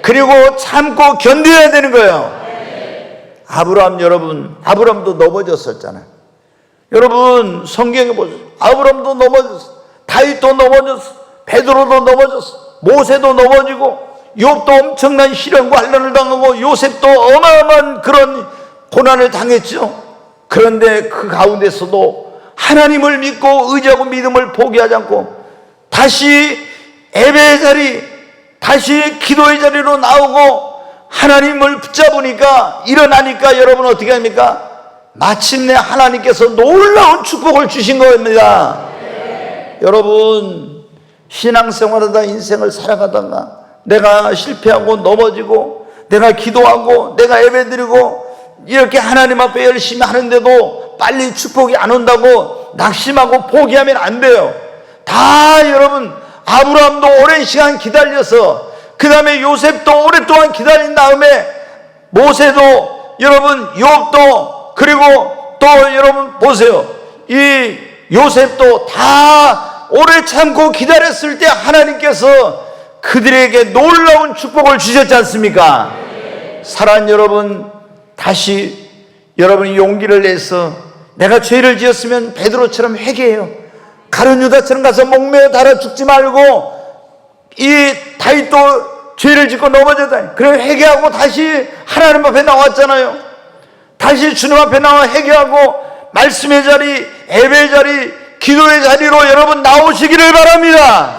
그리고 참고 견뎌야 되는 거예요. 아브라함, 여러분, 아브라함도 넘어졌었잖아요. 여러분, 성경에 보세요. 아브라함도 넘어졌어, 다윗도 넘어졌어, 베드로도 넘어졌어, 모세도 넘어지고, 욥도 엄청난 시련과 환난을 당하고, 요셉도 어마어마한 그런 고난을 당했죠. 그런데 그 가운데서도 하나님을 믿고 의지하고 믿음을 포기하지 않고 다시 예배의 자리, 다시 기도의 자리로 나오고 하나님을 붙잡으니까, 일어나니까 여러분 어떻게 합니까? 마침내 하나님께서 놀라운 축복을 주신 겁니다. 여러분, 신앙생활하다 인생을 살아가다가 내가 실패하고 넘어지고, 내가 기도하고 내가 예배드리고 이렇게 하나님 앞에 열심히 하는데도 빨리 축복이 안 온다고 낙심하고 포기하면 안 돼요. 다 여러분, 아브라함도 오랜 시간 기다려서, 그 다음에 요셉도 오랫동안 기다린 다음에, 모세도 여러분, 욥도, 그리고 또 여러분 보세요, 이 요셉도 다 오래 참고 기다렸을 때 하나님께서 그들에게 놀라운 축복을 주셨지 않습니까? 사랑하는 여러분, 다시 여러분이 용기를 내서 내가 죄를 지었으면 베드로처럼 회개해요. 가룟 유다처럼 가서 목매어 달아 죽지 말고, 이 다윗도 죄를 짓고 넘어졌다. 그래 회개하고 다시 하나님 앞에 나왔잖아요. 다시 주님 앞에 나와 회개하고 말씀의 자리, 예배의 자리, 기도의 자리로 여러분 나오시기를 바랍니다.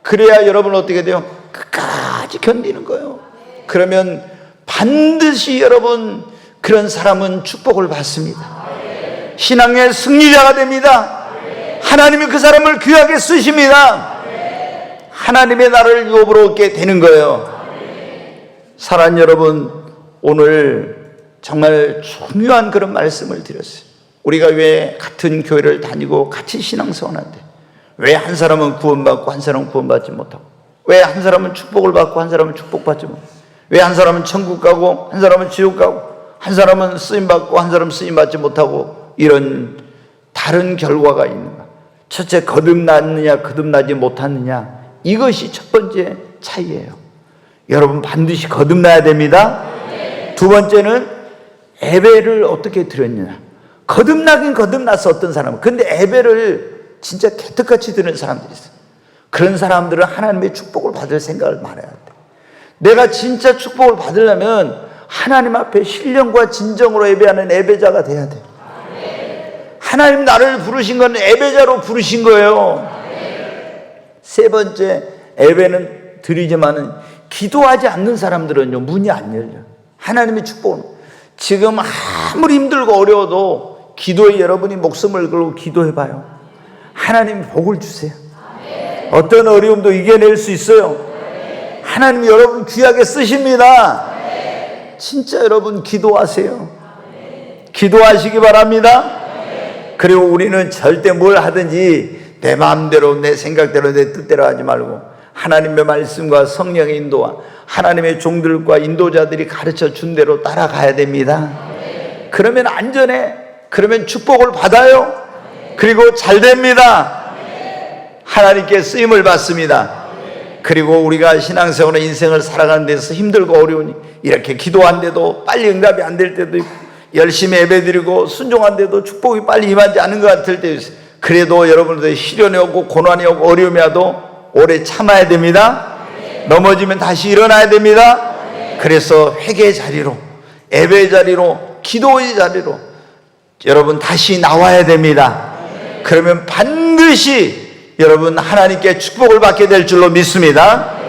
그래야 여러분 어떻게 돼요? 끝까지 견디는 거예요. 그러면 반드시 여러분, 그런 사람은 축복을 받습니다. 신앙의 승리자가 됩니다. 하나님이 그 사람을 귀하게 쓰십니다. 하나님의 나라를 유업으로 얻게 되는 거예요. 사랑하는 여러분, 오늘 정말 중요한 그런 말씀을 드렸어요. 우리가 왜 같은 교회를 다니고 같이 신앙생활하는데 왜 한 사람은 구원받고 한 사람은 구원받지 못하고, 왜 한 사람은 축복을 받고 한 사람은 축복받지 못하고, 왜 한 사람은 천국 가고 한 사람은 지옥 가고, 한 사람은 쓰임받고 한 사람은 쓰임받지 못하고, 이런 다른 결과가 있는가? 첫째, 거듭났느냐 거듭나지 못하느냐, 이것이 첫 번째 차이예요. 여러분 반드시 거듭나야 됩니다. 두 번째는 예배를 어떻게 드렸느냐. 거듭나긴 거듭났어, 어떤 사람은. 근데 예배를 진짜 개떡같이 드리는 사람들이 있어요. 그런 사람들은 하나님의 축복을 받을 생각을 말해야 돼. 내가 진짜 축복을 받으려면 하나님 앞에 신령과 진정으로 예배하는 예배자가 돼야 돼. 하나님 나를 부르신 건 예배자로 부르신 거예요. 세 번째, 예배는 드리지만은 기도하지 않는 사람들은요, 문이 안 열려. 하나님의 축복은 지금 아무리 힘들고 어려워도 기도에 여러분이 목숨을 걸고 기도해봐요. 하나님이 복을 주세요. 어떤 어려움도 이겨낼 수 있어요. 하나님이 여러분 귀하게 쓰십니다. 진짜 여러분 기도하세요. 기도하시기 바랍니다. 그리고 우리는 절대 뭘 하든지 내 마음대로, 내 생각대로, 내 뜻대로 하지 말고 하나님의 말씀과 성령의 인도와 하나님의 종들과 인도자들이 가르쳐 준 대로 따라가야 됩니다. 그러면 안전해. 그러면 축복을 받아요. 그리고 잘 됩니다. 하나님께 쓰임을 받습니다. 그리고 우리가 신앙생활의 인생을 살아가는 데서 힘들고 어려우니 이렇게 기도한데도 빨리 응답이 안 될 때도 있고, 열심히 예배드리고 순종한데도 축복이 빨리 임하지 않은 것 같을 때, 그래도 여러분들 시련이 오고 고난이 오고 어려움이 와도 오래 참아야 됩니다. 넘어지면 다시 일어나야 됩니다. 그래서 회개의 자리로, 예배의 자리로, 기도의 자리로 여러분 다시 나와야 됩니다. 그러면 반드시 여러분 하나님께 축복을 받게 될 줄로 믿습니다.